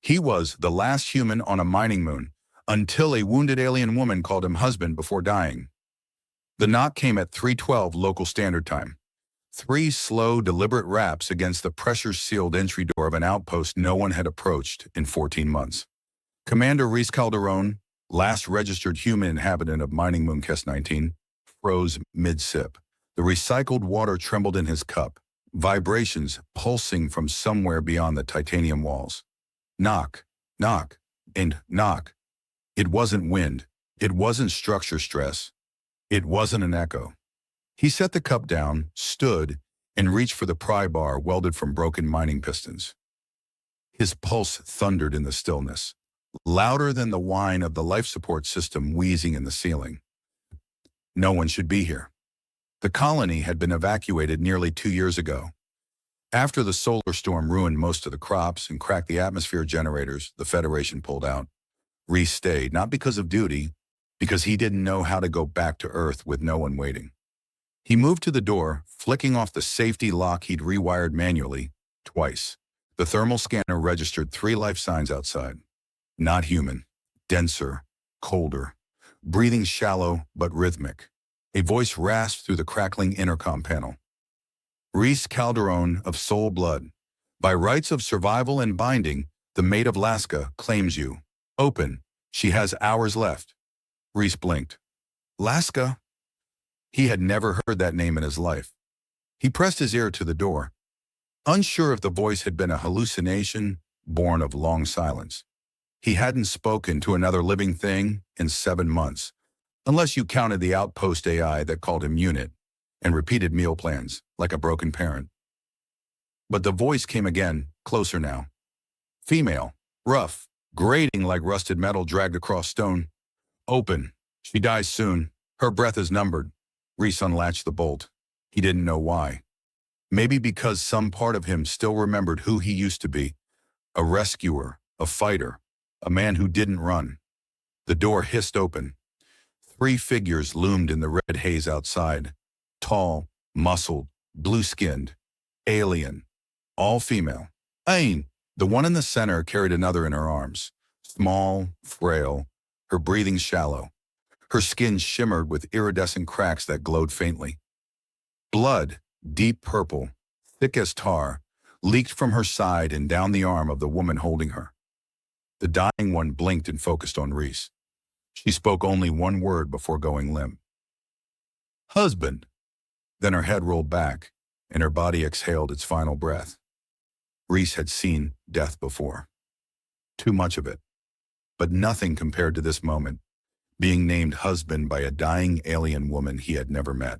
He was the last human on a mining moon, until a wounded alien woman called him husband before dying. The knock came at 3:12 local standard time. 3 slow, deliberate raps against the pressure-sealed entry door of an outpost no one had approached in 14 months. Commander Reese Calderon, last registered human inhabitant of mining moon KES-19, froze mid-sip. The recycled water trembled in his cup, vibrations pulsing from somewhere beyond the titanium walls. Knock, knock, and knock. It wasn't wind. It wasn't structure stress. It wasn't an echo. He set the cup down, stood, and reached for the pry bar welded from broken mining pistons. His pulse thundered in the stillness, louder than the whine of the life support system wheezing in the ceiling. No one should be here. The colony had been evacuated nearly 2 years ago. After the solar storm ruined most of the crops and cracked the atmosphere generators, the Federation pulled out. Reese stayed, not because of duty, because he didn't know how to go back to Earth with no one waiting. He moved to the door, flicking off the safety lock he'd rewired manually, twice. The thermal scanner registered 3 life signs outside. Not human, denser, colder, breathing shallow but rhythmic. A voice rasped through the crackling intercom panel. Reese Calderon of Soul Blood. By rights of survival and binding, the Maid of Laska claims you. Open. She has hours left. Reese blinked. Laska? He had never heard that name in his life. He pressed his ear to the door, unsure if the voice had been a hallucination born of long silence. He hadn't spoken to another living thing in 7 months, unless you counted the outpost AI that called him Unit and repeated meal plans like a broken parent. But the voice came again, closer now. Female, rough, grating like rusted metal dragged across stone. Open. She dies soon. Her breath is numbered. Reese unlatched the bolt. He didn't know why. Maybe because some part of him still remembered who he used to be. A rescuer, a fighter, a man who didn't run. The door hissed open. 3 figures loomed in the red haze outside. Tall, muscled, blue-skinned, alien, all female. Ain, the one in the center, carried another in her arms. Small, frail, her breathing shallow. Her skin shimmered with iridescent cracks that glowed faintly. Blood, deep purple, thick as tar, leaked from her side and down the arm of the woman holding her. The dying one blinked and focused on Reese. She spoke only one word before going limp. Husband. Then her head rolled back, and her body exhaled its final breath. Reese had seen death before. Too much of it. But nothing compared to this moment, being named husband by a dying alien woman he had never met.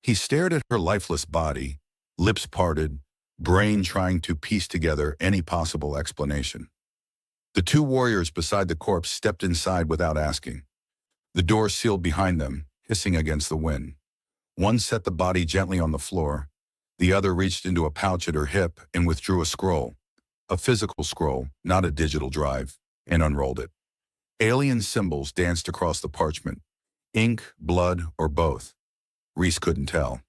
He stared at her lifeless body, lips parted, brain trying to piece together any possible explanation. The 2 warriors beside the corpse stepped inside without asking. The door sealed behind them, hissing against the wind. One set the body gently on the floor. The other reached into a pouch at her hip and withdrew a scroll, a physical scroll, not a digital drive, and unrolled it. Alien symbols danced across the parchment, ink, blood, or both. Reese couldn't tell.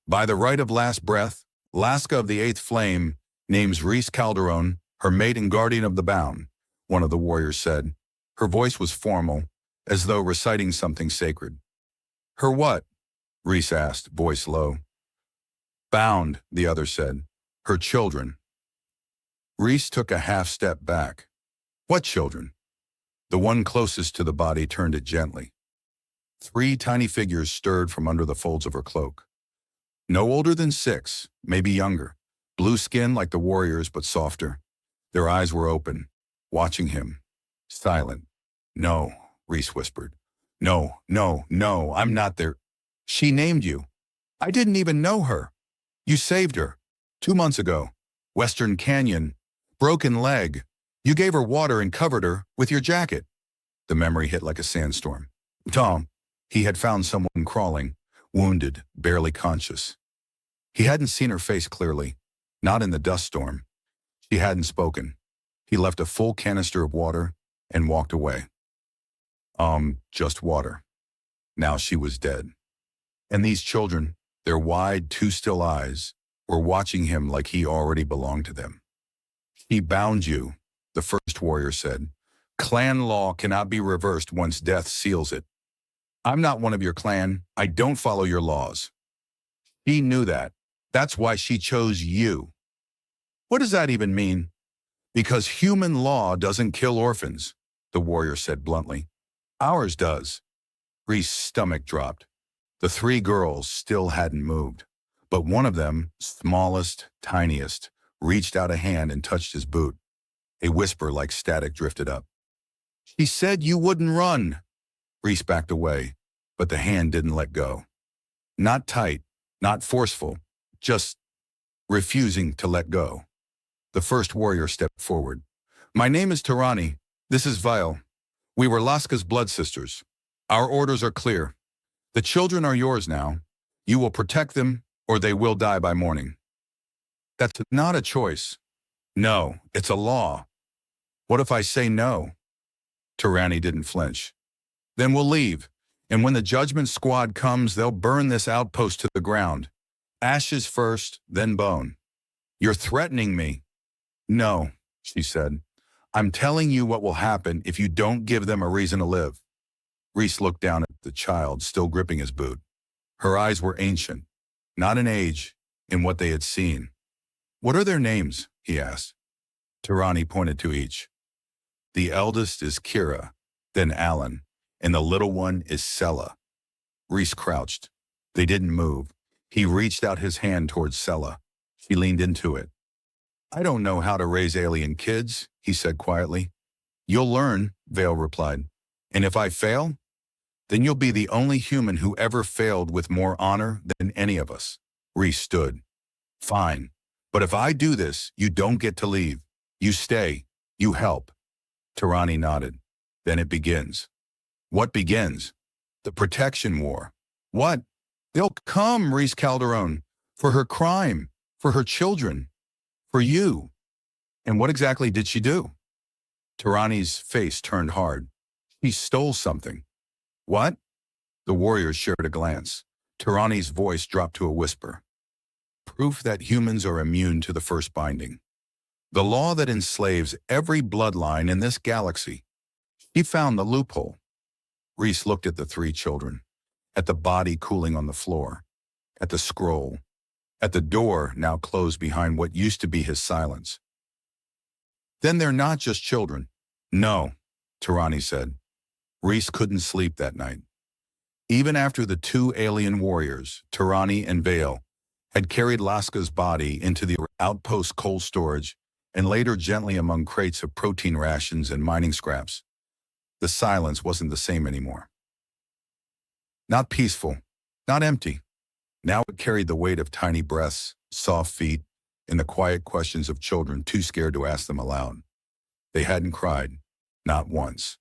By the right of last breath, Laska of the 8th Flame names Reese Calderon, her mate and guardian of the bound, one of the warriors said. Her voice was formal, as though reciting something sacred. Her what? Reese asked, voice low. Bound, the other said. Her children. Reese took a half step back. What children? The one closest to the body turned it gently. 3 tiny figures stirred from under the folds of her cloak. No older than 6, maybe younger. Blue skin like the warriors, but softer. Their eyes were open, watching him. Silent. No, Reese whispered. No, no, no, I'm not there. She named you. I didn't even know her. You saved her. 2 months ago. Western Canyon. Broken leg. You gave her water and covered her with your jacket. The memory hit like a sandstorm. Tom, he had found someone crawling, wounded, barely conscious. He hadn't seen her face clearly, not in the dust storm. She hadn't spoken. He left a full canister of water and walked away. Just water. Now she was dead. And these children, their wide, 2 still eyes, were watching him like he already belonged to them. She bound you, the first warrior said. Clan law cannot be reversed once death seals it. I'm not one of your clan. I don't follow your laws. She knew that. That's why she chose you. What does that even mean? Because human law doesn't kill orphans, the warrior said bluntly. Ours does. Reese's stomach dropped. The three girls still hadn't moved, but one of them, smallest, tiniest, reached out a hand and touched his boot. A whisper like static drifted up. She said you wouldn't run. Reese backed away, but the hand didn't let go. Not tight, not forceful, just refusing to let go. The first warrior stepped forward. My name is Tirani. This is Vile. We were Laska's blood sisters. Our orders are clear. The children are yours now. You will protect them, or they will die by morning. That's not a choice. No, it's a law. What if I say no? Tirani didn't flinch. Then we'll leave, and when the judgment squad comes, they'll burn this outpost to the ground. Ashes first, then bone. You're threatening me. No, she said. I'm telling you what will happen if you don't give them a reason to live. Reese looked down at the child, still gripping his boot. Her eyes were ancient, not in age, in what they had seen. What are their names? He asked. Tirani pointed to each. The eldest is Kira, then Alan, and the little one is Sella. Reese crouched. They didn't move. He reached out his hand towards Sella. She leaned into it. I don't know how to raise alien kids, he said quietly. You'll learn, Vale replied. And if I fail, then you'll be the only human who ever failed with more honor than any of us. Reese stood. Fine. But if I do this, you don't get to leave. You stay. You help. Tirani nodded. Then it begins. What begins? The protection war. What? They'll come, Reese Calderon, for her crime, for her children, for you. And what exactly did she do? Tirani's face turned hard. She stole something. What? The warriors shared a glance. Tirani's voice dropped to a whisper. Proof that humans are immune to the first binding. The law that enslaves every bloodline in this galaxy. She found the loophole. Reese looked at the three children, at the body cooling on the floor, at the scroll, at the door now closed behind what used to be his silence. Then they're not just children. No, Tirani said. Reese couldn't sleep that night. Even after the two alien warriors, Tirani and Vale, had carried Laska's body into the outpost cold storage and laid her gently among crates of protein rations and mining scraps, the silence wasn't the same anymore. Not peaceful, not empty. Now it carried the weight of tiny breaths, soft feet, and the quiet questions of children too scared to ask them aloud. They hadn't cried, not once.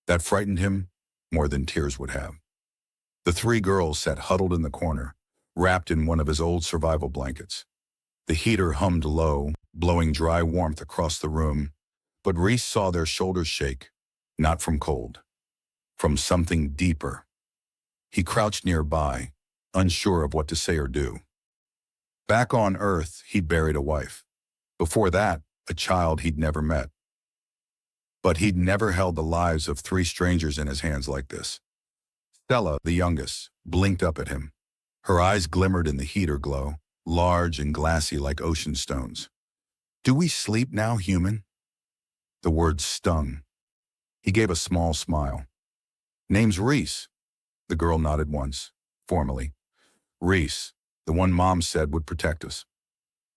That frightened him more than tears would have. The three girls sat huddled in the corner, wrapped in one of his old survival blankets. The heater hummed low, blowing dry warmth across the room, but Reese saw their shoulders shake, not from cold, from something deeper. He crouched nearby, unsure of what to say or do. Back on Earth, he'd buried a wife. Before that, a child he'd never met. But he'd never held the lives of three strangers in his hands like this. Stella, the youngest, blinked up at him. Her eyes glimmered in the heater glow, large and glassy like ocean stones. Do we sleep now, human? The words stung. He gave a small smile. Name's Reese. The girl nodded once, formally. Reese, the one Mom said would protect us.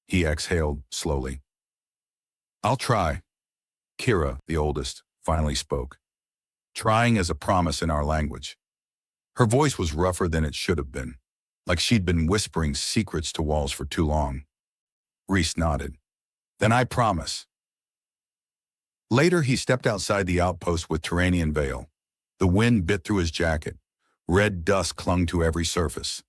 He exhaled slowly. I'll try. Kira, the oldest, finally spoke. Trying is a promise in our language. Her voice was rougher than it should have been, like she'd been whispering secrets to walls for too long. Reese nodded. Then I promise. Later, he stepped outside the outpost with Tirani and Vale. The wind bit through his jacket. Red dust clung to every surface.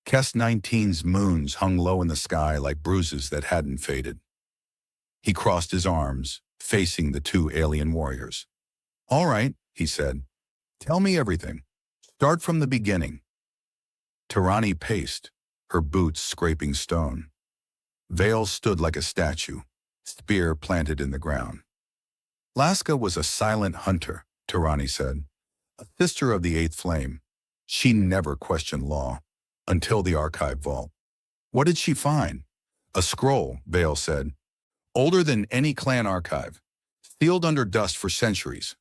Kes 19's moons hung low in the sky like bruises that hadn't faded. He crossed his arms, facing the two alien warriors. All right, he said. Tell me everything. Start from the beginning. Tirani paced, her boots scraping stone. Vale stood like a statue, spear planted in the ground. Laska was a silent hunter, Tirani said, a sister of the Eighth Flame. She never questioned law, until the archive vault. What did she find? A scroll, Vale said, older than any clan archive, sealed under dust for centuries.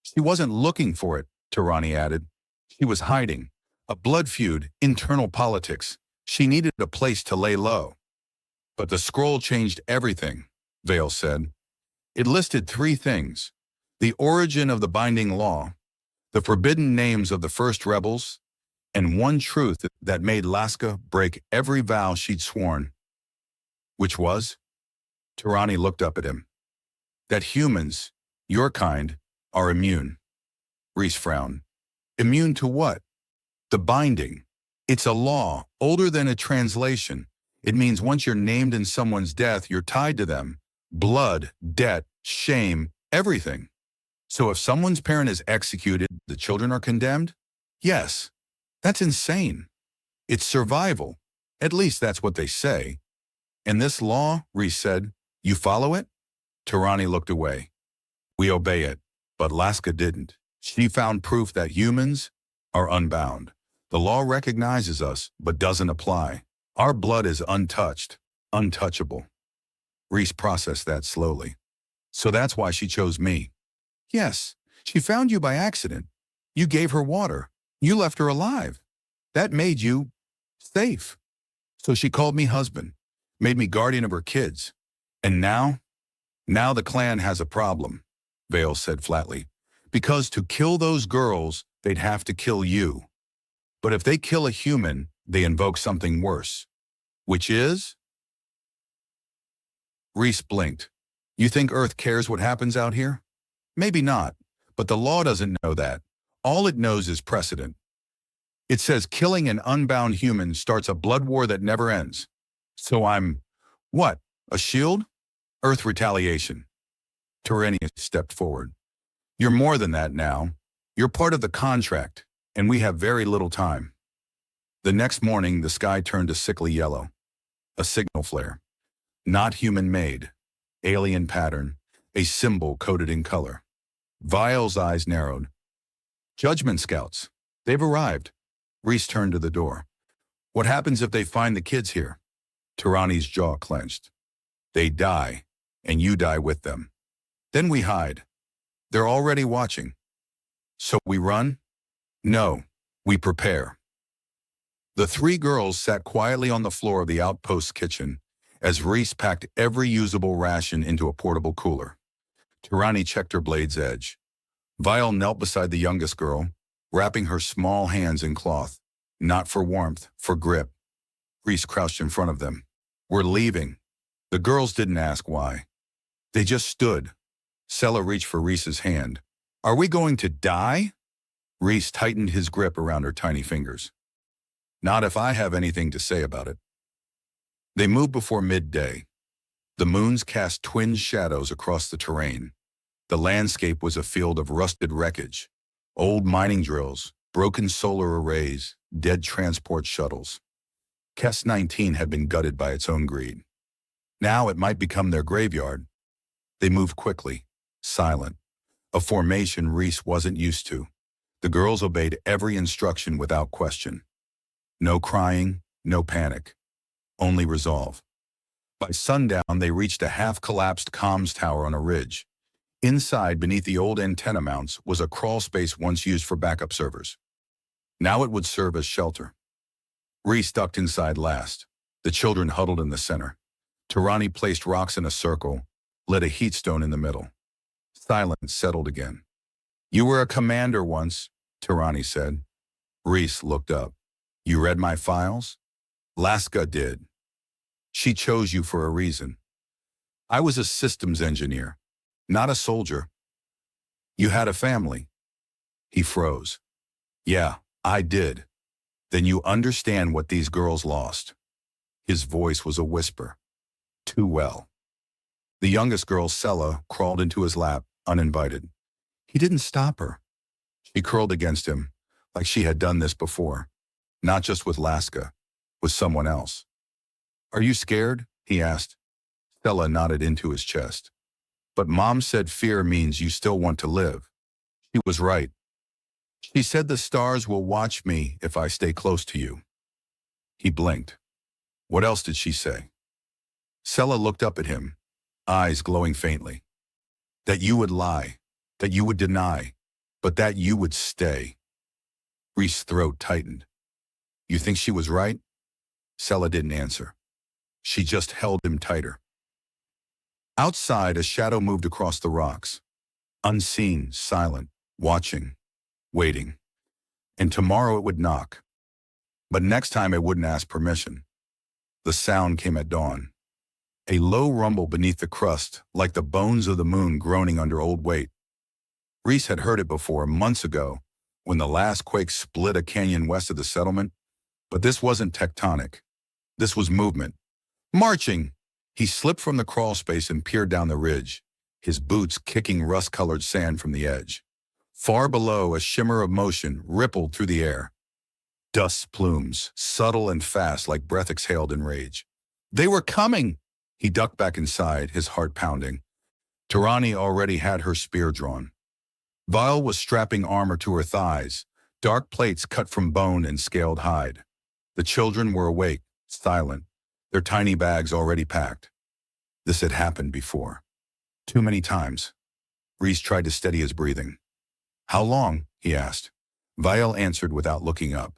She wasn't looking for it, Tirani added. She was hiding. A blood feud, internal politics. She needed a place to lay low. But the scroll changed everything, Vale said. It listed 3 things: the origin of the binding law, the forbidden names of the first rebels, and one truth that made Laska break every vow she'd sworn. Which was? Tirani looked up at him. That humans, your kind, are immune. Reese frowned. Immune to what? The binding. It's a law, older than a translation. It means once you're named in someone's death, you're tied to them. Blood, debt, shame, everything. So if someone's parent is executed, the children are condemned? Yes. That's insane. It's survival. At least that's what they say. And this law, Reese said, you follow it? Tirani looked away. We obey it, but Laska didn't. She found proof that humans are unbound. The law recognizes us, but doesn't apply. Our blood is untouched, untouchable. Reese processed that slowly. So that's why she chose me. Yes, she found you by accident. You gave her water. You left her alive. That made you safe. So she called me husband, made me guardian of her kids. And now the clan has a problem, Vale said flatly. Because to kill those girls, they'd have to kill you. But if they kill a human, they invoke something worse. Which is? Reese blinked. You think Earth cares what happens out here? Maybe not, but the law doesn't know that. All it knows is precedent. It says killing an unbound human starts a blood war that never ends. So I'm, what, a shield? Earth retaliation. Tirani stepped forward. You're more than that now. You're part of the contract, and we have very little time. The next morning, the sky turned a sickly yellow. A signal flare. Not human-made. Alien pattern. A symbol coded in color. Vile's eyes narrowed. Judgment scouts. They've arrived. Reese turned to the door. What happens if they find the kids here? Tirani's jaw clenched. They die, and you die with them. Then we hide. They're already watching. So we run? No, we prepare. The 3 girls sat quietly on the floor of the outpost's kitchen as Reese packed every usable ration into a portable cooler. Tirani checked her blade's edge. Vile knelt beside the youngest girl, wrapping her small hands in cloth. Not for warmth, for grip. Reese crouched in front of them. We're leaving. The girls didn't ask why. They just stood. Sella reached for Reese's hand. Are we going to die? Reese tightened his grip around her tiny fingers. Not if I have anything to say about it. They moved before midday. The moons cast twin shadows across the terrain. The landscape was a field of rusted wreckage, old mining drills, broken solar arrays, dead transport shuttles. Kes 19 had been gutted by its own greed. Now it might become their graveyard. They moved quickly, silent, a formation Reese wasn't used to. The girls obeyed every instruction without question. No crying, no panic, only resolve. By sundown, they reached a half-collapsed comms tower on a ridge. Inside, beneath the old antenna mounts, was a crawl space once used for backup servers. Now it would serve as shelter. Reese ducked inside last. The children huddled in the center. Tirani placed rocks in a circle, lit a heat stone in the middle. Silence settled again. You were a commander once, Tirani said. Reese looked up. You read my files? Laska did. She chose you for a reason. I was a systems engineer, not a soldier. You had a family. He froze. Yeah, I did. Then you understand what these girls lost. His voice was a whisper. Too well. The youngest girl, Sella, crawled into his lap, uninvited. He didn't stop her. She curled against him, like she had done this before. Not just with Laska, with someone else. Are you scared? He asked. Stella nodded into his chest. But Mom said fear means you still want to live. She was right. She said the stars will watch me if I stay close to you. He blinked. What else did she say? Sella looked up at him, eyes glowing faintly. That you would lie, that you would deny, but that you would stay. Reese's throat tightened. You think she was right? Sella didn't answer. She just held him tighter. Outside, a shadow moved across the rocks. Unseen, silent, watching, waiting. And tomorrow it would knock. But next time it wouldn't ask permission. The sound came at dawn. A low rumble beneath the crust, like the bones of the moon groaning under old weight. Reese had heard it before, months ago, when the last quake split a canyon west of the settlement. But this wasn't tectonic. This was movement. Marching! He slipped from the crawl space and peered down the ridge, his boots kicking rust-colored sand from the edge. Far below, a shimmer of motion rippled through the air. Dust plumes, subtle and fast like breath exhaled in rage. They were coming! He ducked back inside, his heart pounding. Tarani already had her spear drawn. Vile was strapping armor to her thighs, dark plates cut from bone and scaled hide. The children were awake, silent, their tiny bags already packed. This had happened before. Too many times. Reese tried to steady his breathing. How long? He asked. Vile answered without looking up.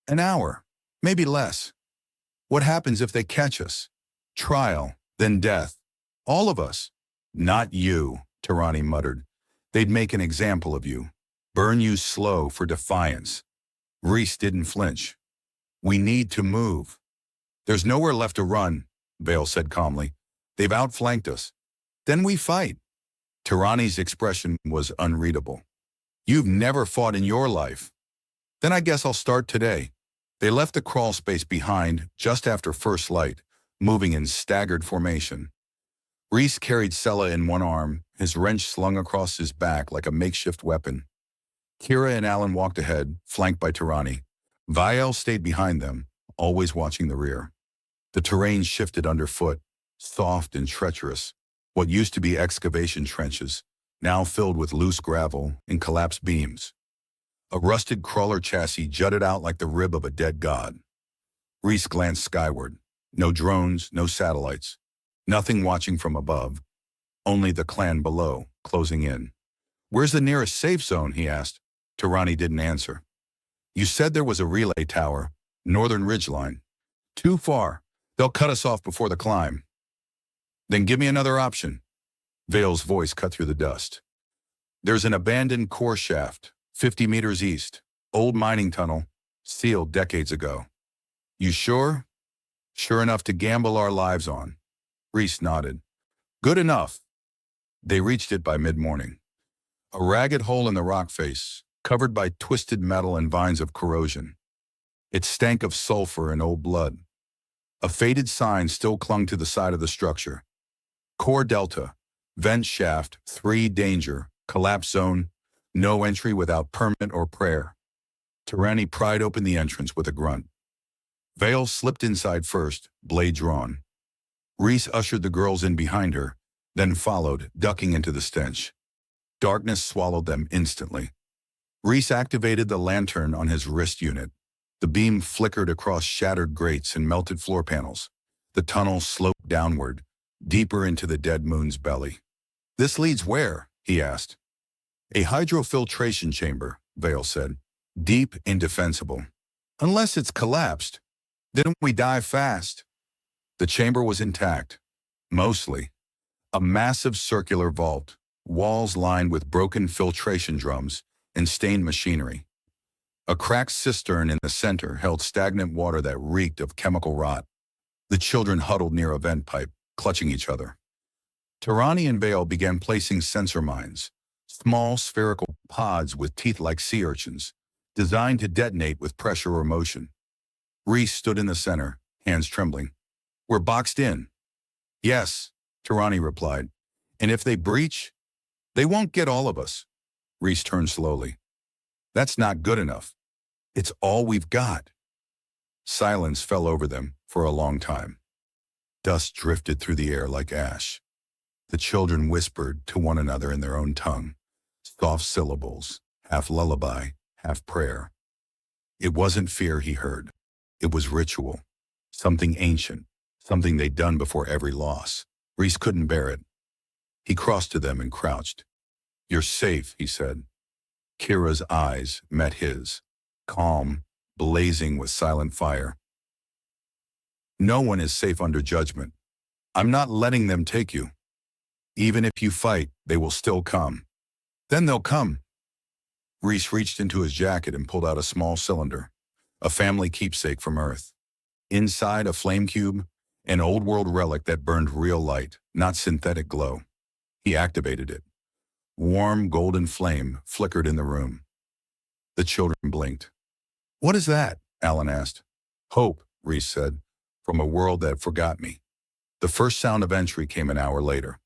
An hour, maybe less. What happens if they catch us? Trial, then death. All of us. Not you, Tarani muttered. They'd make an example of you. Burn you slow for defiance. Reese didn't flinch. We need to move. There's nowhere left to run, Vale said calmly. They've outflanked us. Then we fight. Tarani's expression was unreadable. You've never fought in your life. Then I guess I'll start today. They left the crawl space behind just after first light, moving in staggered formation. Reese carried Sella in one arm, his wrench slung across his back like a makeshift weapon. Kira and Alan walked ahead, flanked by Tarani. Vial stayed behind them, always watching the rear. The terrain shifted underfoot, soft and treacherous. What used to be excavation trenches, now filled with loose gravel and collapsed beams. A rusted crawler chassis jutted out like the rib of a dead god. Reese glanced skyward. No drones, no satellites. Nothing watching from above. Only the clan below, closing in. Where's the nearest safe zone, he asked. Tarani didn't answer. You said there was a relay tower, northern ridgeline. Too far. They'll cut us off before the climb. Then give me another option. Vale's voice cut through the dust. There's an abandoned core shaft, 50 meters east. Old mining tunnel, sealed decades ago. You sure? Sure enough to gamble our lives on. Reese nodded. Good enough. They reached it by mid-morning. A ragged hole in the rock face, covered by twisted metal and vines of corrosion. It stank of sulfur and old blood. A faded sign still clung to the side of the structure. Core Delta, vent shaft, 3 danger, collapse zone, no entry without permit or prayer. Tarani pried open the entrance with a grunt. Vale slipped inside first, blade drawn. Reese ushered the girls in behind her, then followed, ducking into the stench. Darkness swallowed them instantly. Reese activated the lantern on his wrist unit. The beam flickered across shattered grates and melted floor panels. The tunnel sloped downward, deeper into the dead moon's belly. This leads where? He asked. A hydrofiltration chamber, Vale said. Deep, indefensible. Unless it's collapsed. Then we die fast. The chamber was intact. Mostly. A massive circular vault, walls lined with broken filtration drums and stained machinery. A cracked cistern in the center held stagnant water that reeked of chemical rot. The children huddled near a vent pipe, clutching each other. Tarani and Vale began placing sensor mines, small spherical pods with teeth like sea urchins, designed to detonate with pressure or motion. Reese stood in the center, hands trembling. We're boxed in. Yes, Tarani replied. And if they breach, they won't get all of us. Reese turned slowly. That's not good enough. It's all we've got. Silence fell over them for a long time. Dust drifted through the air like ash. The children whispered to one another in their own tongue, soft syllables, half lullaby, half prayer. It wasn't fear he heard. It was ritual, something ancient, something they'd done before every loss. Reese couldn't bear it. He crossed to them and crouched. "You're safe," he said. Kira's eyes met his, calm, blazing with silent fire. "No one is safe under judgment. I'm not letting them take you. Even if you fight, they will still come. Then they'll come." Reese reached into his jacket and pulled out a small cylinder, a family keepsake from Earth. Inside, a flame cube, an old-world relic that burned real light, not synthetic glow. He activated it. Warm, golden flame flickered in the room. The children blinked. "What is that?" Alan asked. "Hope," Reese said, "from a world that forgot me." The first sound of entry came an hour later.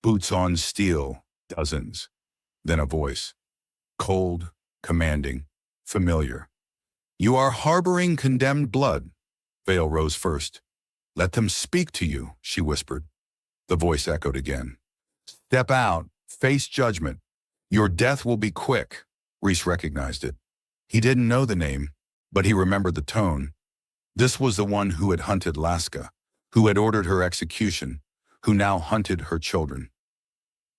Boots on steel, dozens. Then a voice. Cold, commanding, familiar. "You are harboring condemned blood." Vale rose first. "Let them speak to you," she whispered. The voice echoed again. "Step out, face judgment. Your death will be quick." Reese recognized it. He didn't know the name, but he remembered the tone. This was the one who had hunted Laska, who had ordered her execution, who now hunted her children.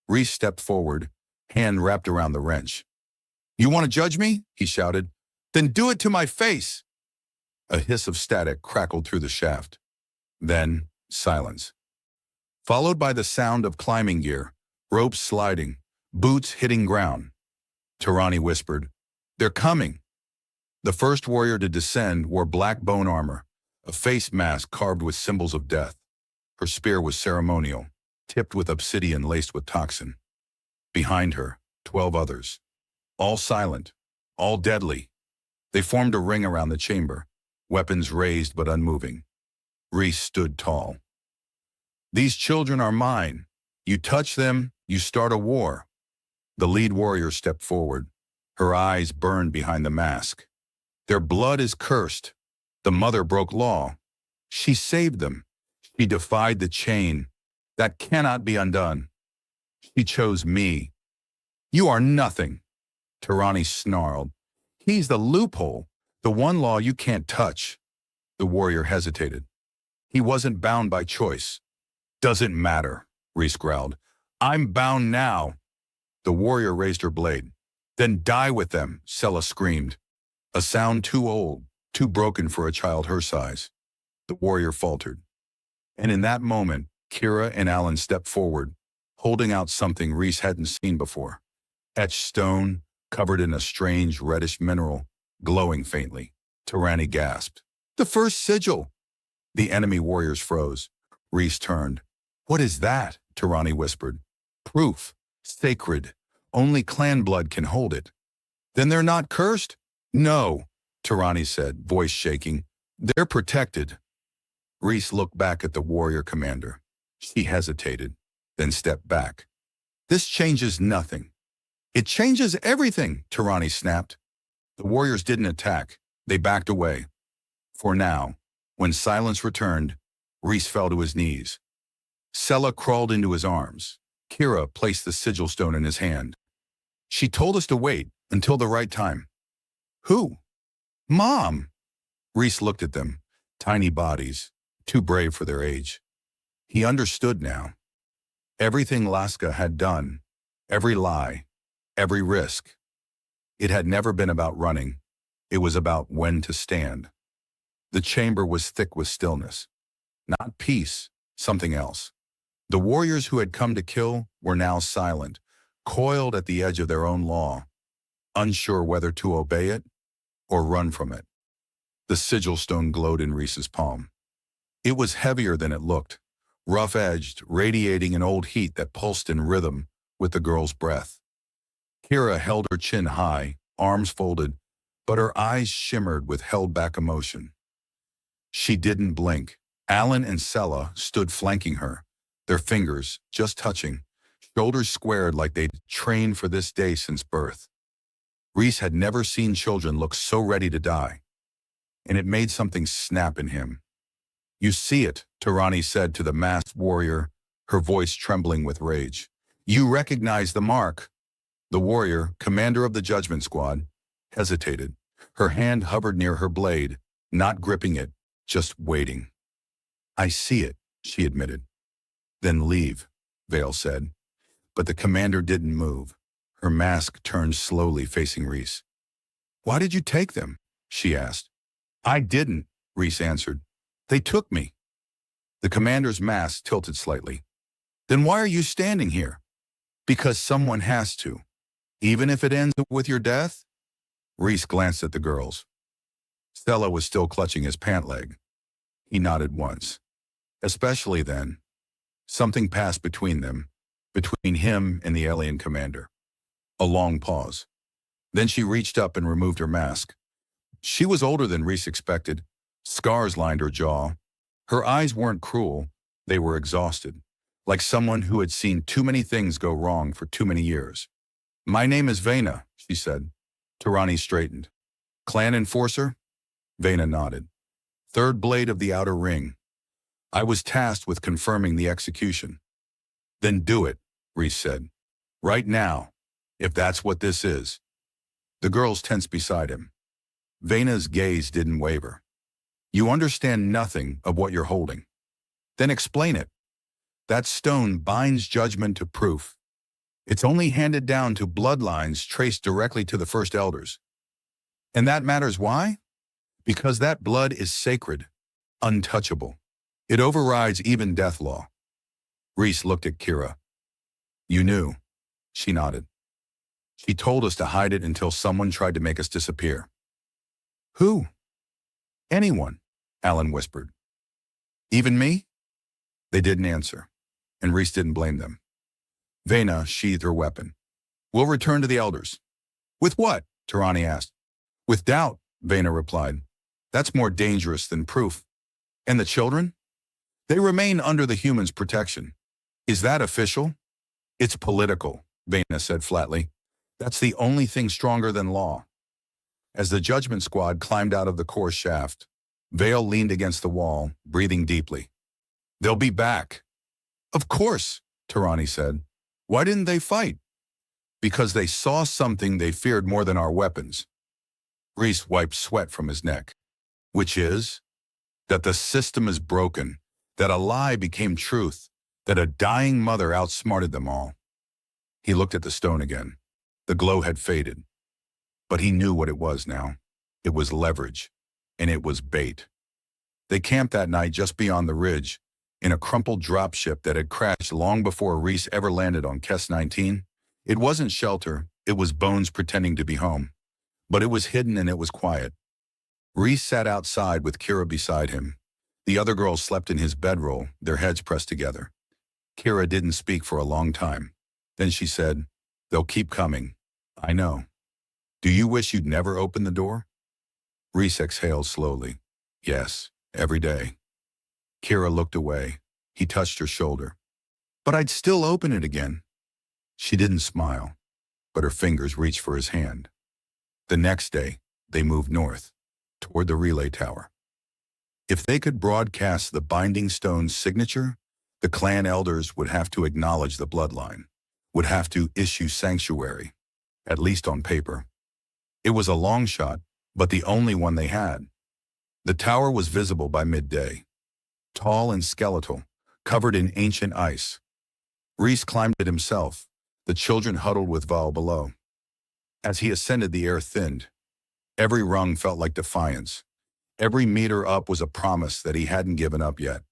Reese stepped forward, hand wrapped around the wrench. "You want to judge me?" he shouted. "Then do it to my face." A hiss of static crackled through the shaft. Then, silence. Followed by the sound of climbing gear, ropes sliding, boots hitting ground. Tarani whispered, "They're coming." The first warrior to descend wore black bone armor, a face mask carved with symbols of death. Her spear was ceremonial, tipped with obsidian laced with toxin. Behind her, 12 others. All silent, all deadly. They formed a ring around the chamber, weapons raised but unmoving. Reese stood tall. "These children are mine. You touch them, you start a war." The lead warrior stepped forward. Her eyes burned behind the mask. "Their blood is cursed. The mother broke law. She saved them. She defied the chain. That cannot be undone. She chose me." "You are nothing," Tarani snarled. "He's the loophole, the one law you can't touch." The warrior hesitated. He wasn't bound by choice. "Doesn't matter," Reese growled. "I'm bound now." The warrior raised her blade. "Then die with them," Sella screamed. A sound too old, too broken for a child her size. The warrior faltered. And in that moment, Kira and Alan stepped forward, holding out something Reese hadn't seen before. Etched stone, covered in a strange reddish mineral, glowing faintly. Tarani gasped. "The first sigil!" The enemy warriors froze. Reese turned. "What is that?" Tarani whispered. "Proof. Sacred. Only clan blood can hold it." "Then they're not cursed?" "No," Tarani said, voice shaking. "They're protected." Reese looked back at the warrior commander. She hesitated, then stepped back. "This changes nothing." "It changes everything," Tarani snapped. The warriors didn't attack. They backed away. For now, when silence returned, Reese fell to his knees. Sella crawled into his arms. Kira placed the sigil stone in his hand. "She told us to wait until the right time." "Who?" "Mom." Reese looked at them, tiny bodies, too brave for their age. He understood now. Everything Laska had done, every lie, every risk. It had never been about running. It was about when to stand. The chamber was thick with stillness. Not peace, something else. The warriors who had come to kill were now silent, coiled at the edge of their own law, unsure whether to obey it or run from it. The sigil stone glowed in Reese's palm. It was heavier than it looked, rough-edged, radiating an old heat that pulsed in rhythm with the girl's breath. Kira held her chin high, arms folded, but her eyes shimmered with held-back emotion. She didn't blink. Alan and Sella stood flanking her, their fingers just touching, shoulders squared like they'd trained for this day since birth. Reese had never seen children look so ready to die, and it made something snap in him. "You see it," Tarani said to the masked warrior, her voice trembling with rage. "You recognize the mark." The warrior, commander of the judgment squad, hesitated. Her hand hovered near her blade, not gripping it, just waiting. "I see it," she admitted. "Then leave," Vale said. But the commander didn't move. Her mask turned slowly, facing Reese. "Why did you take them?" she asked. "I didn't," Reese answered. "They took me." The commander's mask tilted slightly. "Then why are you standing here?" "Because someone has to. Even if it ends with your death?" Reese glanced at the girls. Stella was still clutching his pant leg. He nodded once. Especially then. Something passed between them, between him and the alien commander. A long pause. Then she reached up and removed her mask. She was older than Reese expected. Scars lined her jaw. Her eyes weren't cruel. They were exhausted, like someone who had seen too many things go wrong for too many years. "My name is Vena," she said. Tarani straightened. "Clan enforcer?" Vena nodded. "Third blade of the outer ring. I was tasked with confirming the execution." "Then do it," Reese said. "Right now, if that's what this is." The girls tensed beside him. Vena's gaze didn't waver. "You understand nothing of what you're holding. Then explain it. That stone binds judgment to proof. It's only handed down to bloodlines traced directly to the first elders. And that matters why? Because that blood is sacred, untouchable. It overrides even death law." Reese looked at Kira. "You knew." She nodded. "She told us to hide it until someone tried to make us disappear." "Who?" "Anyone," Alan whispered. "Even me?" They didn't answer, and Reese didn't blame them. Vena sheathed her weapon. "We'll return to the elders." "With what?" Tarani asked. "With doubt," Vena replied. "That's more dangerous than proof." "And the children?" "They remain under the humans' protection." "Is that official?" "It's political," Vena said flatly. "That's the only thing stronger than law." As the judgment squad climbed out of the core shaft, Vale leaned against the wall, breathing deeply. "They'll be back." "Of course," Tarani said. "Why didn't they fight?" "Because they saw something they feared more than our weapons." Reese wiped sweat from his neck. "Which is?" "That the system is broken, that a lie became truth, that a dying mother outsmarted them all." He looked at the stone again. The glow had faded. But he knew what it was now. It was leverage, and it was bait. They camped that night just beyond the ridge, in a crumpled dropship that had crashed long before Reese ever landed on Kes 19. It wasn't shelter, it was bones pretending to be home. But it was hidden and it was quiet. Reese sat outside with Kira beside him. The other girls slept in his bedroll, their heads pressed together. Kira didn't speak for a long time. Then she said, "They'll keep coming. I know. Do you wish you'd never opened the door?" Reese exhaled slowly. "Yes, every day." Kira looked away. He touched her shoulder. "But I'd still open it again." She didn't smile, but her fingers reached for his hand. The next day, they moved north, toward the relay tower. If they could broadcast the binding stone's signature, the clan elders would have to acknowledge the bloodline, would have to issue sanctuary, at least on paper. It was a long shot, but the only one they had. The tower was visible by midday, tall and skeletal, covered in ancient ice. Reese climbed it himself, the children huddled with Val below. As he ascended, the air thinned. Every rung felt like defiance. Every meter up was a promise that he hadn't given up yet.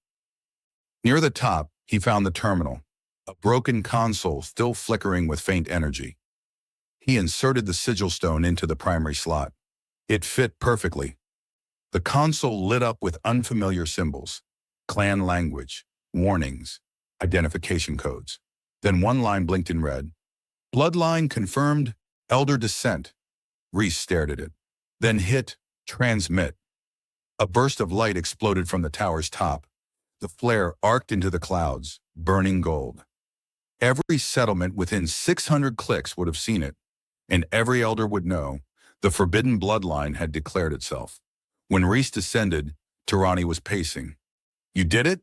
Near the top, he found the terminal, a broken console still flickering with faint energy. He inserted the sigil stone into the primary slot. It fit perfectly. The console lit up with unfamiliar symbols, clan language, warnings, identification codes. Then one line blinked in red. "Bloodline confirmed, elder descent." Reese stared at it, then hit transmit. A burst of light exploded from the tower's top. The flare arced into the clouds, burning gold. Every settlement within 600 clicks would have seen it, and every elder would know the forbidden bloodline had declared itself. When Reese descended, Tarani was pacing. "You did it?"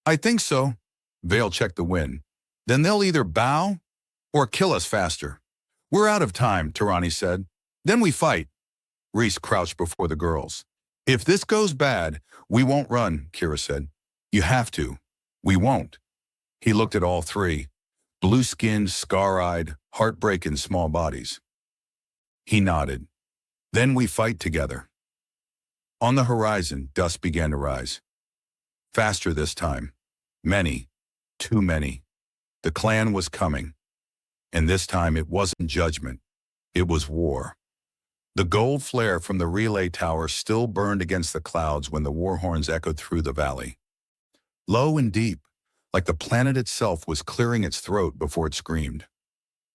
"I think so." Vale checked the wind. Then they'll either bow or kill us faster. We're out of time, Tirani said. Then we fight. Reese crouched before the girls. If this goes bad, we won't run, Kira said. You have to. We won't. He looked at all three, blue-skinned, scar-eyed, heartbreaking small bodies. He nodded. Then we fight together. On the horizon, dust began to rise. Faster this time. Many, too many. The clan was coming. And this time it wasn't judgment. It was war. The gold flare from the relay tower still burned against the clouds when the war horns echoed through the valley. Low and deep, like the planet itself was clearing its throat before it screamed.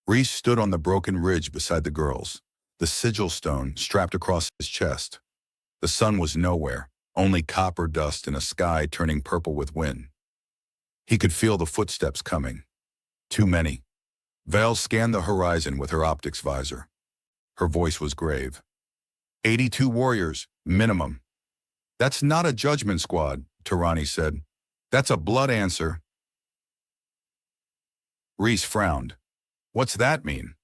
Reese stood on the broken ridge beside the girls, the sigil stone strapped across his chest. The sun was nowhere, only copper dust in a sky turning purple with wind. He could feel the footsteps coming. Too many. Vale scanned the horizon with her optics visor. Her voice was grave. 82 warriors, minimum. That's not a judgment squad, Tirani said. That's a blood answer. Reese frowned. What's that mean?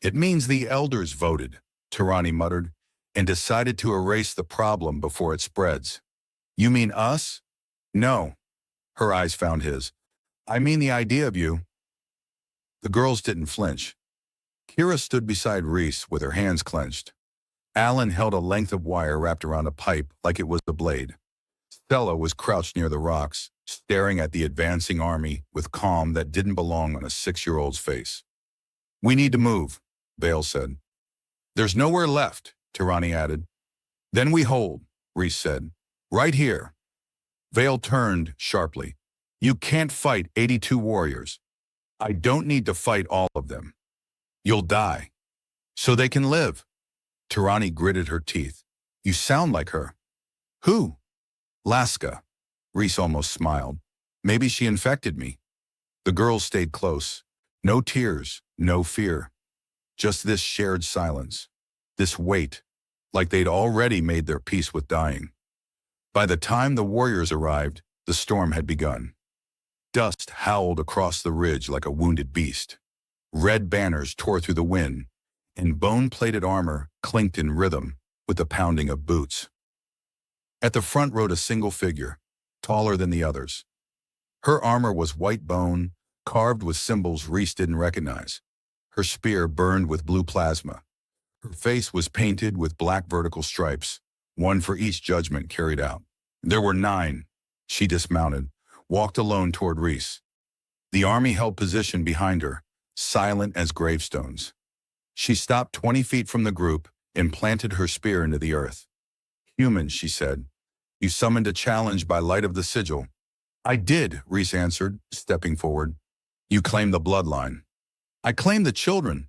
It means the elders voted, Tirani muttered, and decided to erase the problem before it spreads. You mean us? No. Her eyes found his. I mean the idea of you. The girls didn't flinch. Kira stood beside Reese with her hands clenched. Alan held a length of wire wrapped around a pipe like it was a blade. Stella was crouched near the rocks, staring at the advancing army with calm that didn't belong on a 6-year-old's face. We need to move, Vale said. There's nowhere left, Tirani added. Then we hold, Reese said. Right here. Vale turned sharply. You can't fight 82 warriors. I don't need to fight all of them. You'll die. So they can live. Tirani gritted her teeth. You sound like her. Who? Laska. Reese almost smiled. Maybe she infected me. The girls stayed close. No tears, no fear. Just this shared silence. This weight, like they'd already made their peace with dying. By the time the warriors arrived, the storm had begun. Dust howled across the ridge like a wounded beast. Red banners tore through the wind, and bone-plated armor clinked in rhythm with the pounding of boots. At the front rode a single figure, taller than the others. Her armor was white bone, carved with symbols Reese didn't recognize. Her spear burned with blue plasma. Her face was painted with black vertical stripes, one for each judgment carried out. There were 9. She dismounted, walked alone toward Reese. The army held position behind her, silent as gravestones. She stopped 20 feet from the group and planted her spear into the earth. Humans, she said. You summoned a challenge by light of the sigil. I did, Reese answered, stepping forward. You claim the bloodline. I claim the children.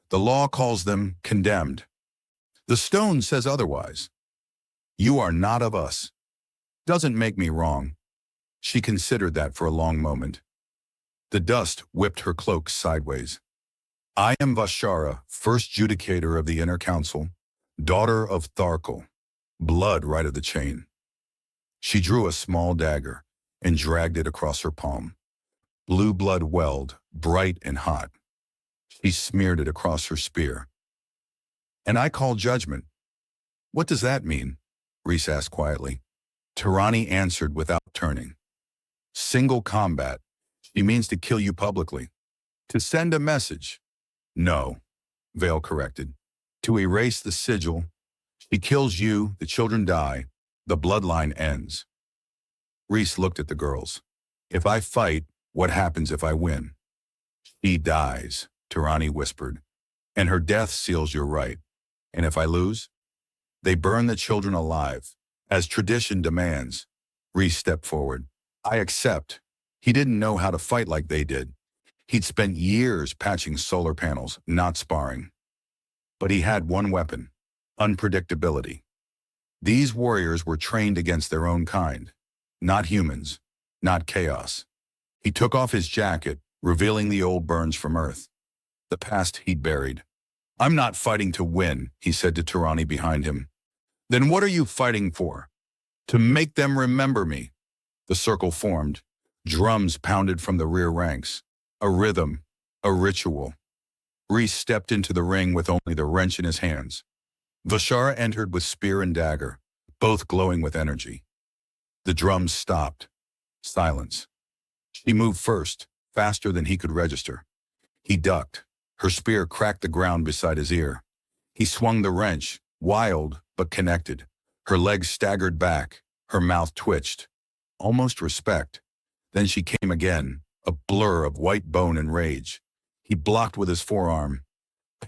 The law calls them condemned. The stone says otherwise. You are not of us. Doesn't make me wrong. She considered that for a long moment. The dust whipped her cloak sideways. I am Vashara, first judicator of the Inner Council, daughter of Tharkal, blood right of the chain. She drew a small dagger and dragged it across her palm. Blue blood welled, bright and hot. She smeared it across her spear. And I call judgment. What does that mean? Reese asked quietly. Tirani answered without turning. Single combat. She means to kill you publicly. To send a message. No, Vale corrected. To erase the sigil. She kills you, the children die, the bloodline ends. Reese looked at the girls. If I fight, what happens if I win? She dies, Tirani whispered, and her death seals your right. And if I lose? They burn the children alive, as tradition demands. Reese stepped forward. I accept. He didn't know how to fight like they did. He'd spent years patching solar panels, not sparring. But he had one weapon, unpredictability. These warriors were trained against their own kind, not humans, not chaos. He took off his jacket, revealing the old burns from Earth, the past he'd buried. I'm not fighting to win, he said to Tirani behind him. Then what are you fighting for? To make them remember me. The circle formed. Drums pounded from the rear ranks. A rhythm, a ritual. Reese stepped into the ring with only the wrench in his hands. Vashara entered with spear and dagger, both glowing with energy. The drums stopped. Silence. She moved first, faster than he could register. He ducked. Her spear cracked the ground beside his ear. He swung the wrench, wild but connected. Her legs staggered back. Her mouth twitched. Almost respect. Then she came again, a blur of white bone and rage. He blocked with his forearm.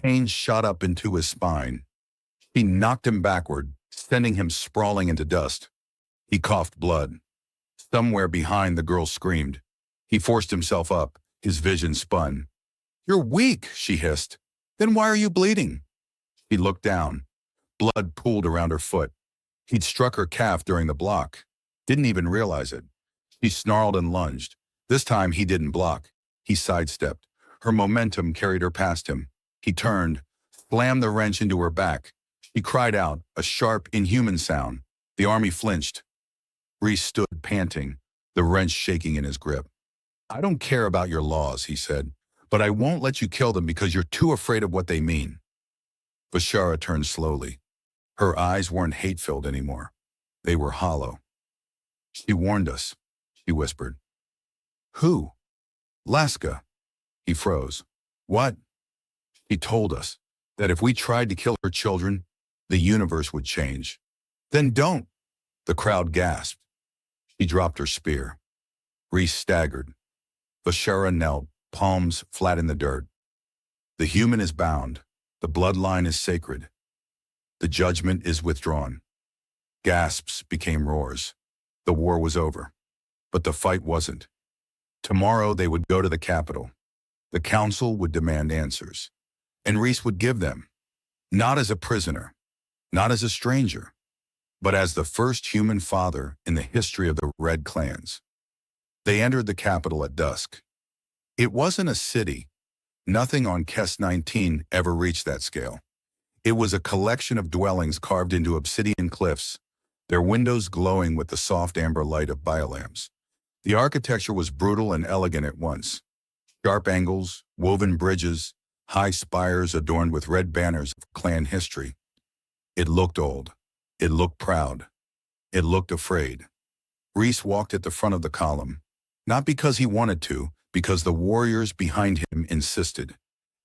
Pain shot up into his spine. She knocked him backward, sending him sprawling into dust. He coughed blood. Somewhere behind, the girl screamed. He forced himself up. His vision spun. "You're weak," she hissed. "Then why are you bleeding?" He looked down. Blood pooled around her foot. He'd struck her calf during the block. Didn't even realize it. She snarled and lunged. This time he didn't block. He sidestepped. Her momentum carried her past him. He turned, slammed the wrench into her back. She cried out, a sharp, inhuman sound. The army flinched. Reese stood panting, the wrench shaking in his grip. "I don't care about your laws," he said, "but I won't let you kill them because you're too afraid of what they mean." Vashara turned slowly. Her eyes weren't hate-filled anymore. They were hollow. "She warned us," she whispered. "Who?" "Laska." He froze. "What?" "She told us that if we tried to kill her children, the universe would change." "Then don't." The crowd gasped. She dropped her spear. Reese staggered. Vashara knelt, palms flat in the dirt. "The human is bound. The bloodline is sacred. The judgment is withdrawn." Gasps became roars. The war was over. But the fight wasn't. Tomorrow they would go to the capital. The council would demand answers. And Reese would give them. Not as a prisoner. Not as a stranger. But as the first human father in the history of the Red Clans. They entered the capital at dusk. It wasn't a city. Nothing on Kes 19 ever reached that scale. It was a collection of dwellings carved into obsidian cliffs, their windows glowing with the soft amber light of biolamps. The architecture was brutal and elegant at once. Sharp angles, woven bridges, high spires adorned with red banners of clan history. It looked old. It looked proud. It looked afraid. Reese walked at the front of the column, not because he wanted to, because the warriors behind him insisted.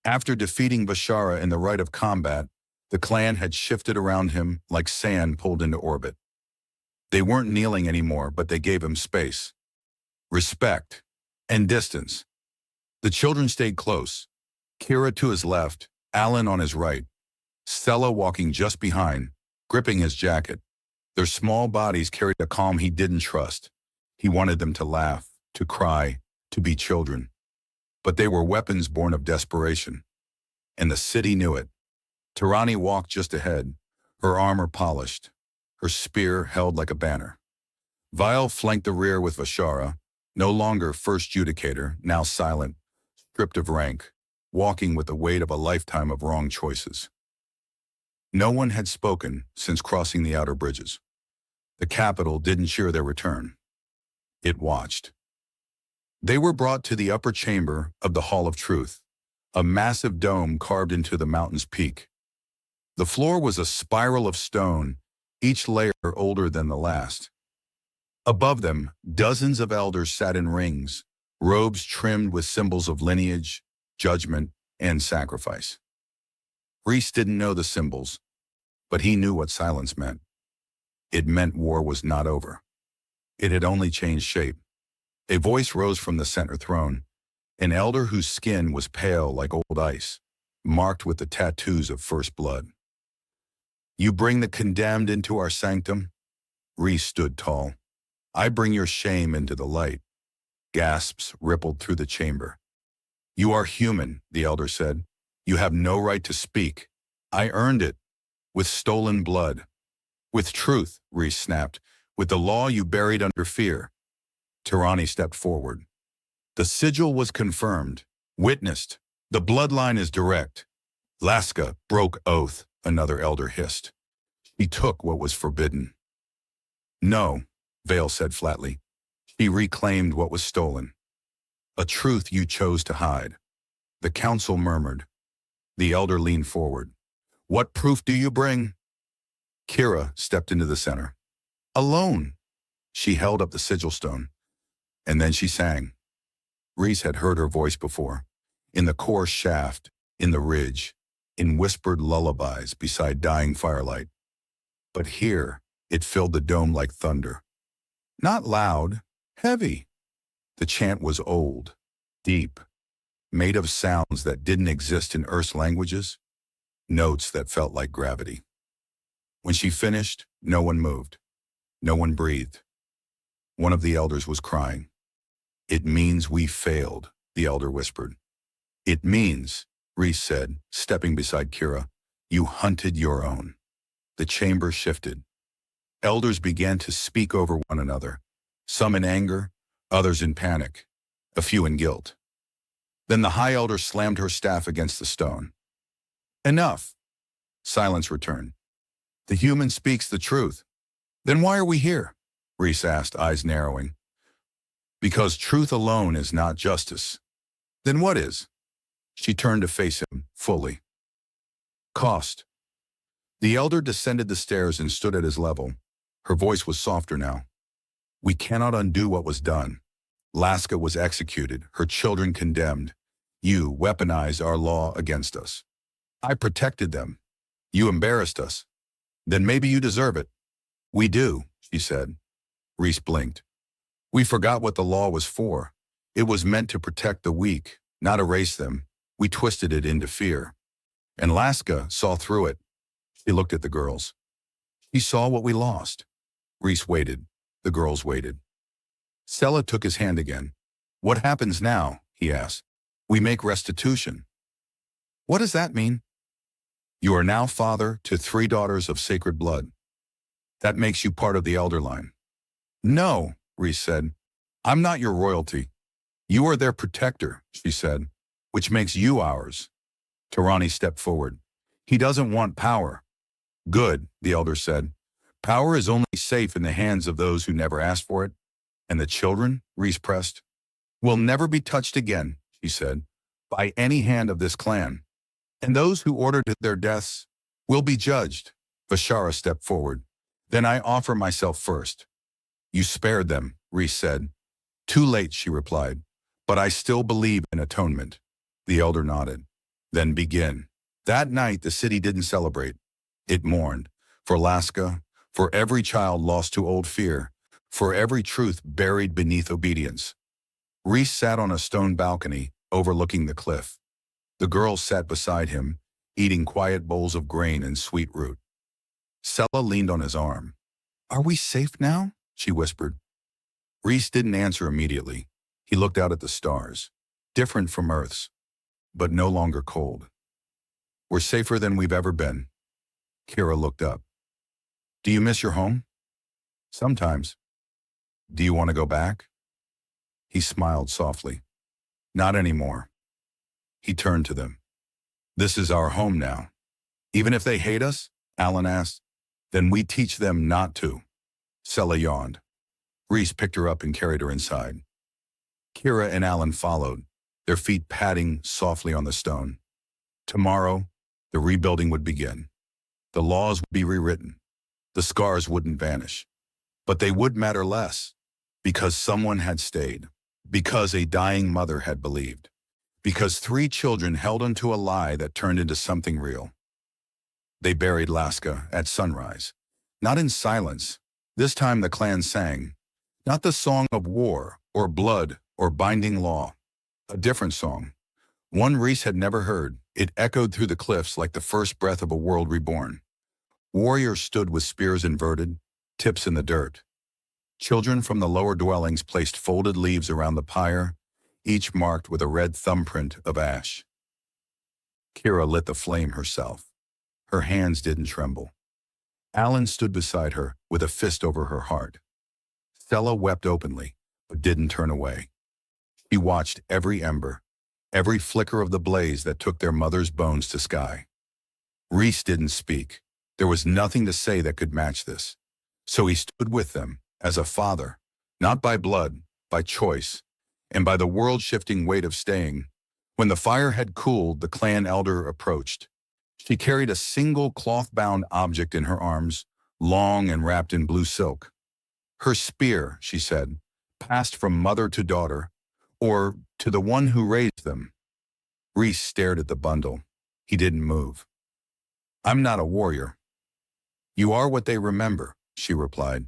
After defeating Vashara in the rite of combat, the clan had shifted around him like sand pulled into orbit. They weren't kneeling anymore, but they gave him space, respect, and distance. The children stayed close. Kira to his left, Alan on his right, Stella walking just behind, gripping his jacket. Their small bodies carried a calm he didn't trust. He wanted them to laugh, to cry, to be children. But they were weapons born of desperation. And the city knew it. Tirani walked just ahead, her armor polished, her spear held like a banner. Vile flanked the rear with Vashara, no longer first judicator, now silent, stripped of rank, walking with the weight of a lifetime of wrong choices. No one had spoken since crossing the outer bridges. The capital didn't cheer their return. It watched. They were brought to the upper chamber of the Hall of Truth, a massive dome carved into the mountain's peak. The floor was a spiral of stone, each layer older than the last. Above them, dozens of elders sat in rings, robes trimmed with symbols of lineage, judgment, and sacrifice. Reese didn't know the symbols, but he knew what silence meant. It meant war was not over. It had only changed shape. A voice rose from the center throne, an elder whose skin was pale like old ice, marked with the tattoos of first blood. "You bring the condemned into our sanctum?" Reese stood tall. "I bring your shame into the light." Gasps rippled through the chamber. "You are human," the elder said. "You have no right to speak. I earned it. With stolen blood." "With truth," Reese snapped. "With the law you buried under fear." Tirani stepped forward. "The sigil was confirmed, witnessed. The bloodline is direct." "Laska broke oath," another elder hissed. "She took what was forbidden." "No," Vale said flatly. She reclaimed what was stolen. A truth you chose to hide. The council murmured. The elder leaned forward. What proof do you bring? Kira stepped into the center. Alone. She held up the sigil stone. And then she sang. Reese had heard her voice before. In the coarse shaft, in the ridge, in whispered lullabies beside dying firelight. But here, it filled the dome like thunder. Not loud, heavy. The chant was old, deep, made of sounds that didn't exist in Earth's languages, notes that felt like gravity. When she finished, no one moved. No one breathed. One of the elders was crying. It means we failed, the elder whispered. It means, Reese said, stepping beside Kira, you hunted your own. The chamber shifted. Elders began to speak over one another, some in anger, others in panic, a few in guilt. Then the high elder slammed her staff against the stone. Enough. Silence returned. The human speaks the truth. Then why are we here? Reese asked, eyes narrowing. Because truth alone is not justice. Then what is? She turned to face him fully. Cost. The elder descended the stairs and stood at his level. Her voice was softer now. We cannot undo what was done. Laska was executed, her children condemned. You weaponized our law against us. I protected them. You embarrassed us. Then maybe you deserve it. We do, she said. Reese blinked. We forgot what the law was for. It was meant to protect the weak, not erase them. We twisted it into fear. And Laska saw through it. She looked at the girls. She saw what we lost. Reese waited. The girls waited. Stella took his hand again. What happens now? He asked. We make restitution. What does that mean? You are now father to 3 daughters of sacred blood. That makes you part of the elder line. No, Reese said. I'm not your royalty. You are their protector, she said, which makes you ours. Tarani stepped forward. He doesn't want power. Good, the elder said. Power is only safe in the hands of those who never asked for it. And the children, Reese pressed, will never be touched again, she said, by any hand of this clan. And those who ordered their deaths will be judged. Vashara stepped forward. Then I offer myself first. You spared them, Reese said. Too late, she replied. But I still believe in atonement. The elder nodded. Then begin. That night the city didn't celebrate. It mourned. For Laska, for every child lost to old fear, for every truth buried beneath obedience. Reese sat on a stone balcony overlooking the cliff. The girls sat beside him, eating quiet bowls of grain and sweet root. Sella leaned on his arm. Are we safe now? She whispered. Reese didn't answer immediately. He looked out at the stars, different from Earth's, but no longer cold. We're safer than we've ever been. Kira looked up. Do you miss your home? Sometimes. Do you want to go back? He smiled softly. Not anymore. He turned to them. This is our home now. Even if they hate us, Alan asked, then we teach them not to. Sella yawned. Reese picked her up and carried her inside. Kira and Alan followed, their feet padding softly on the stone. Tomorrow, the rebuilding would begin. The laws would be rewritten. The scars wouldn't vanish. But they would matter less, because someone had stayed, because a dying mother had believed, because 3 children held onto a lie that turned into something real. They buried Laska at sunrise, not in silence. This time the clan sang, not the song of war or blood or binding law, a different song, one Reese had never heard. It echoed through the cliffs like the first breath of a world reborn. Warriors stood with spears inverted, tips in the dirt. Children from the lower dwellings placed folded leaves around the pyre, each marked with a red thumbprint of ash. Kira lit the flame herself. Her hands didn't tremble. Alan stood beside her with a fist over her heart. Stella wept openly, but didn't turn away. She watched every ember, every flicker of the blaze that took their mother's bones to sky. Reese didn't speak. There was nothing to say that could match this. So he stood with them, as a father, not by blood, by choice, and by the world-shifting weight of staying. When the fire had cooled, the clan elder approached. She carried a single cloth-bound object in her arms, long and wrapped in blue silk. Her spear, she said, passed from mother to daughter, or to the one who raised them. Rhys stared at the bundle. He didn't move. I'm not a warrior. You are what they remember, she replied,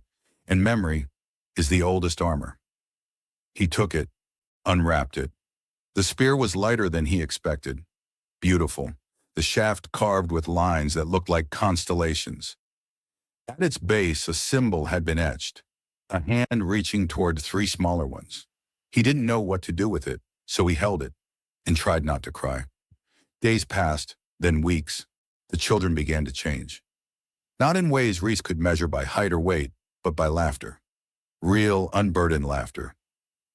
and memory is the oldest armor. He took it, unwrapped it. The spear was lighter than he expected. Beautiful, the shaft carved with lines that looked like constellations. At its base, a symbol had been etched, a hand reaching toward three smaller ones. He didn't know what to do with it, so he held it and tried not to cry. Days passed, then weeks. The children began to change. Not in ways Rhys could measure by height or weight, but by laughter. Real, unburdened laughter.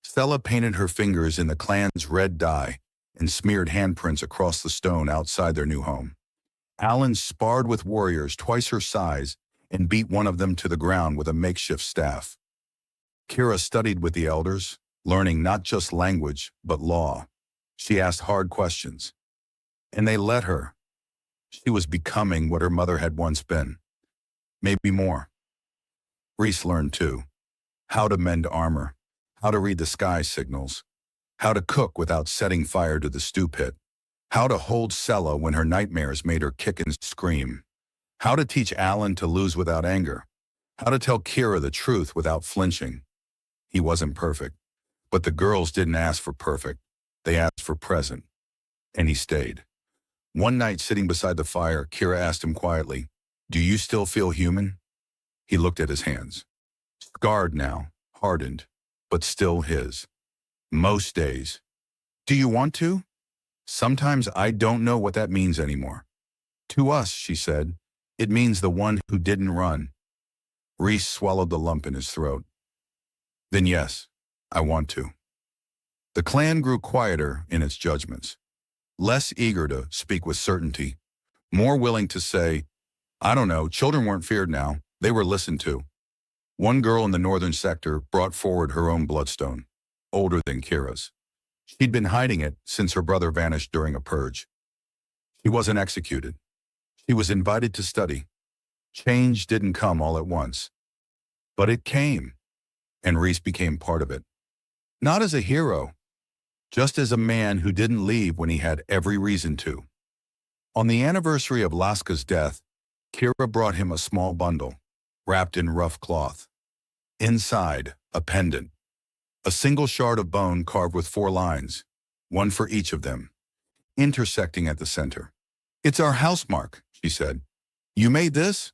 Stella painted her fingers in the clan's red dye and smeared handprints across the stone outside their new home. Alan sparred with warriors twice her size and beat one of them to the ground with a makeshift staff. Kira studied with the elders, learning not just language, but law. She asked hard questions, and they let her. She was becoming what her mother had once been. Maybe more. Rhys learned too. How to mend armor, how to read the sky signals, how to cook without setting fire to the stew pit, how to hold Sella when her nightmares made her kick and scream, how to teach Alan to lose without anger, how to tell Kira the truth without flinching. He wasn't perfect, but the girls didn't ask for perfect. They asked for present, and he stayed. One night, sitting beside the fire, Kira asked him quietly, "Do you still feel human?" He looked at his hands. Scarred now, hardened, but still his. Most days. "Do you want to?" "Sometimes I don't know what that means anymore." "To us," she said, "it means the one who didn't run." Rhys swallowed the lump in his throat. "Then yes, I want to." The clan grew quieter in its judgments, less eager to speak with certainty, more willing to say, "I don't know, children weren't feared now, they were listened to." One girl in the northern sector brought forward her own bloodstone, older than Kira's. She'd been hiding it since her brother vanished during a purge. She wasn't executed. She was invited to study. Change didn't come all at once, but it came, and Rhys became part of it. Not as a hero, just as a man who didn't leave when he had every reason to. On the anniversary of Laska's death, Kira brought him a small bundle, wrapped in rough cloth. Inside, a pendant. A single shard of bone carved with 4 lines, one for each of them, intersecting at the center. "It's our housemark," she said. "You made this?"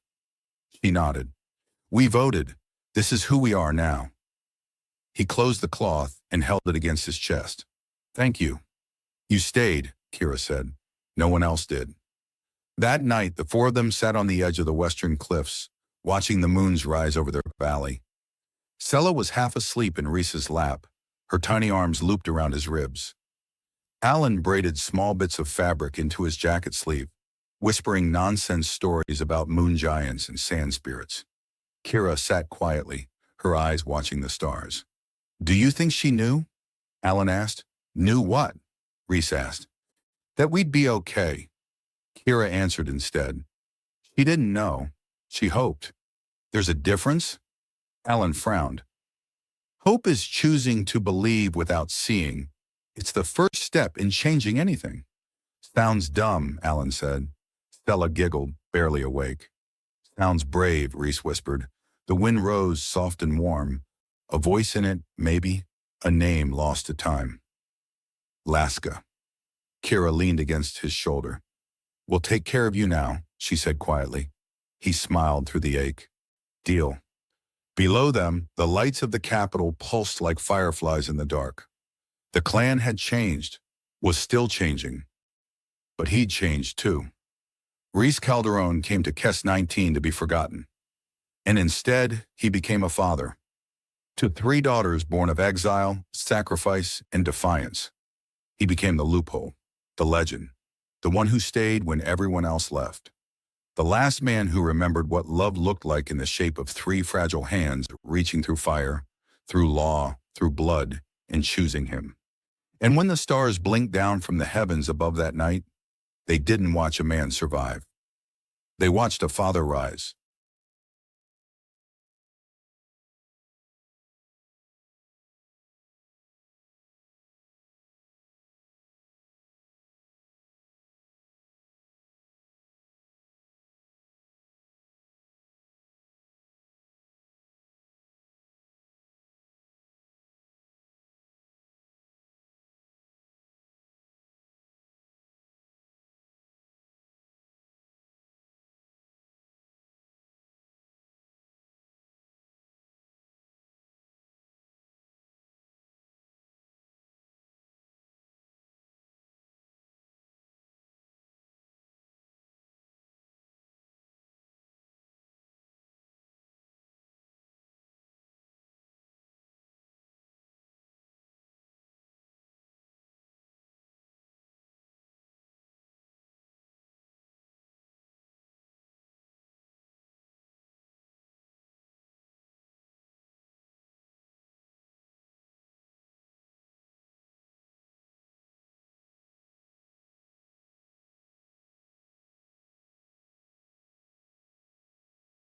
She nodded. "We voted. This is who we are now." He closed the cloth and held it against his chest. "Thank you." "You stayed," Kira said. "No one else did." That night, the 4 of them sat on the edge of the western cliffs, watching the moons rise over their valley. Sella was half asleep in Rhys's lap, her tiny arms looped around his ribs. Alan braided small bits of fabric into his jacket sleeve, whispering nonsense stories about moon giants and sand spirits. Kira sat quietly, her eyes watching the stars. "Do you think she knew?" Alan asked. "Knew what?" Rhys asked. "That we'd be okay." Kira answered instead. She didn't know. She hoped. "There's a difference?" Alan frowned. "Hope is choosing to believe without seeing. It's the first step in changing anything." "Sounds dumb," Alan said. Stella giggled, barely awake. "Sounds brave," Rhys whispered. The wind rose, soft and warm. A voice in it, maybe. A name lost to time. Laska. Kira leaned against his shoulder. "We'll take care of you now," she said quietly. He smiled through the ache. "Deal." Below them, the lights of the capital pulsed like fireflies in the dark. The clan had changed, was still changing. But he'd changed too. Rhys Calderon came to Kes 19 to be forgotten. And instead, he became a father. To 3 daughters born of exile, sacrifice, and defiance. He became the loophole, the legend, the one who stayed when everyone else left. The last man who remembered what love looked like in the shape of 3 fragile hands reaching through fire, through law, through blood in choosing him. And when the stars blinked down from the heavens above that night, they didn't watch a man survive. They watched a father rise,